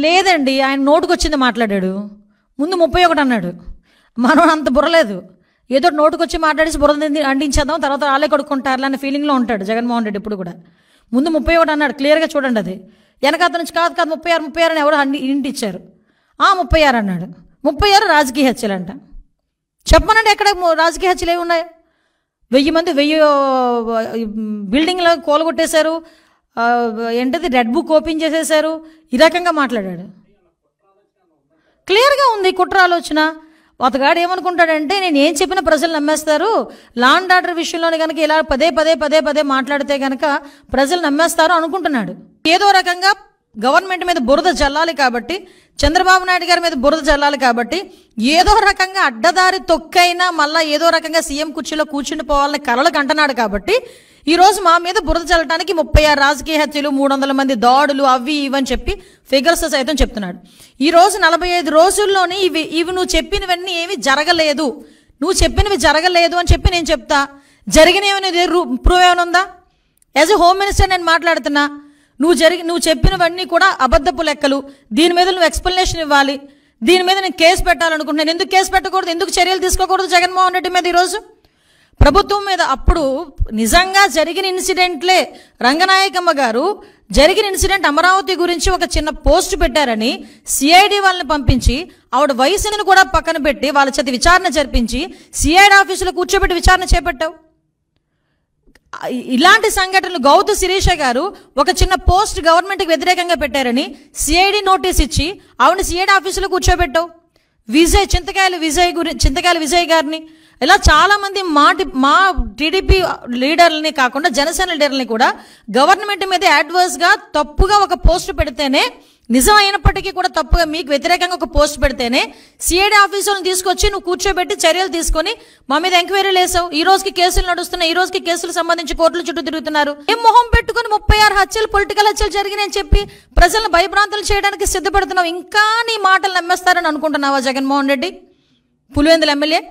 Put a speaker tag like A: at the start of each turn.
A: లేదండి, ఆయన నోటుకొచ్చింది మాట్లాడాడు. ముందు 31 అన్నాడు. మనం అంత బుర్రలేదు, ఏదో నోటుకొచ్చి మాట్లాడేసి బుర్ర అంటించేద్దాం, తర్వాత వాళ్ళే కొడుకుంటారు అనే ఫీలింగ్లో ఉంటాడు జగన్మోహన్ రెడ్డి ఇప్పుడు కూడా. ముందు 31 అన్నాడు, క్లియర్గా చూడండి. అది వెనకాత నుంచి కాదు 36 అని ఎవరు ఇంటి ఇచ్చారు. 36 అన్నాడు. 36 రాజకీయ హత్యలంట. చెప్పనండి ఎక్కడ రాజకీయ హత్యలు ఏమి ఉన్నాయి? 1000 మంది 1000 బిల్డింగ్లో కూలగొట్టేశారు, ఏంటది రెడ్ బుక్ ఓపెన్ చేసేశారు. ఈ రకంగా మాట్లాడాడు. క్లియర్గా ఉంది కుట్ర ఆలోచన. అతగాడు ఏమనుకుంటాడంటే నేను ఏం చెప్పినా ప్రజలు నమ్మేస్తారు, లా అండ్ ఆర్డర్ విషయంలోనే కనుక ఇలా పదే మాట్లాడితే కనుక ప్రజలు నమ్మేస్తారు అనుకుంటున్నాడు. ఏదో రకంగా గవర్నమెంట్ మీద బురద జల్లాలి కాబట్టి, చంద్రబాబు నాయుడు గారి మీద బురద జల్లాలి కాబట్టి ఏదో రకంగా అడ్డదారి తొక్కైనా మళ్ళీ ఏదో రకంగా సీఎం కుర్చీలో కూర్చుని పోవాలని కలలకు అంటున్నాడు. కాబట్టి ఈరోజు మా మీద బురద చల్లడానికి 36 రాజకీయ హత్యలు, 300 మంది దాడులు, అవి ఇవని చెప్పి ఫిగర్స్ సైతం చెప్తున్నాడు. ఈరోజు 45 రోజుల్లోనే ఇవి నువ్వు చెప్పినవన్నీ ఏమి జరగలేదు, నువ్వు చెప్పినవి జరగలేదు అని చెప్పి నేను చెప్తా. జరిగినవి ప్రూవ్ ఏమైనా ఉందా? యాజ్ ఎ హోమ్ మినిస్టర్ నేను మాట్లాడుతున్నా. నువ్వు చెప్పినవన్నీ కూడా అబద్ధపు లెక్కలు. దీని మీద నువ్వు ఎక్స్ప్లెనేషన్ ఇవ్వాలి. దీని మీద నేను కేసు పెట్టాలనుకుంటున్నాను. ఎందుకు కేసు పెట్టకూడదు, ఎందుకు చర్యలు తీసుకోకూడదు జగన్మోహన్ రెడ్డి మీద ఈరోజు ప్రభుత్వం మీద? అప్పుడు నిజంగా జరిగిన ఇన్సిడెంట్లే రంగనాయకమ్మ గారు జరిగిన ఇన్సిడెంట్ అమరావతి గురించి ఒక చిన్న పోస్ట్ పెట్టారని సిఐడి వాళ్ళని పంపించి ఆవిడ వయసుని కూడా పక్కన పెట్టి వాళ్ళ చేత విచారణ జరిపించి సిఐడి ఆఫీసులో కూర్చోబెట్టి విచారణ చేపట్టావు. ఇలాంటి సంఘటనలు గౌతు శిరీష గారు ఒక చిన్న పోస్ట్ గవర్నమెంట్కి వ్యతిరేకంగా పెట్టారని సిఐడి నోటీస్ ఇచ్చి ఆవిడ సిఐడి ఆఫీసులో కూర్చోబెట్టావు. చింతకాయల విజయ్ గారిని ఇలా చాలామంది మా టీడీపీ లీడర్లని కాకుండా జనసేన లీడర్లని కూడా గవర్నమెంట్ మీద అడ్వర్స్గా తప్పుగా ఒక పోస్ట్ పెడితేనే, నిజం అయినప్పటికీ కూడా తప్పుగా మీకు వ్యతిరేకంగా ఒక పోస్ట్ పెడితేనే సిఐడి ఆఫీసులను తీసుకొచ్చి నువ్వు కూర్చోబెట్టి చర్యలు తీసుకొని మా మీద ఎంక్వైరీలు వేసావు. ఈ రోజుకి కేసులు నడుస్తున్నాయి, ఈ రోజుకి కేసులు సంబంధించి కోర్టుల చుట్టూ తిరుగుతున్నారు. ఏం మొహం పెట్టుకుని 36 హత్యలు, పొలిటికల్ హత్యలు జరిగినాయని చెప్పి ప్రజలను భయభ్రాంతులు చేయడానికి సిద్ధపడుతున్నావు. ఇంకా నీ మాటలు నమ్మేస్తారని అనుకుంటున్నావా జగన్మోహన్ రెడ్డి, పులివెందుల ఎమ్మెల్యే?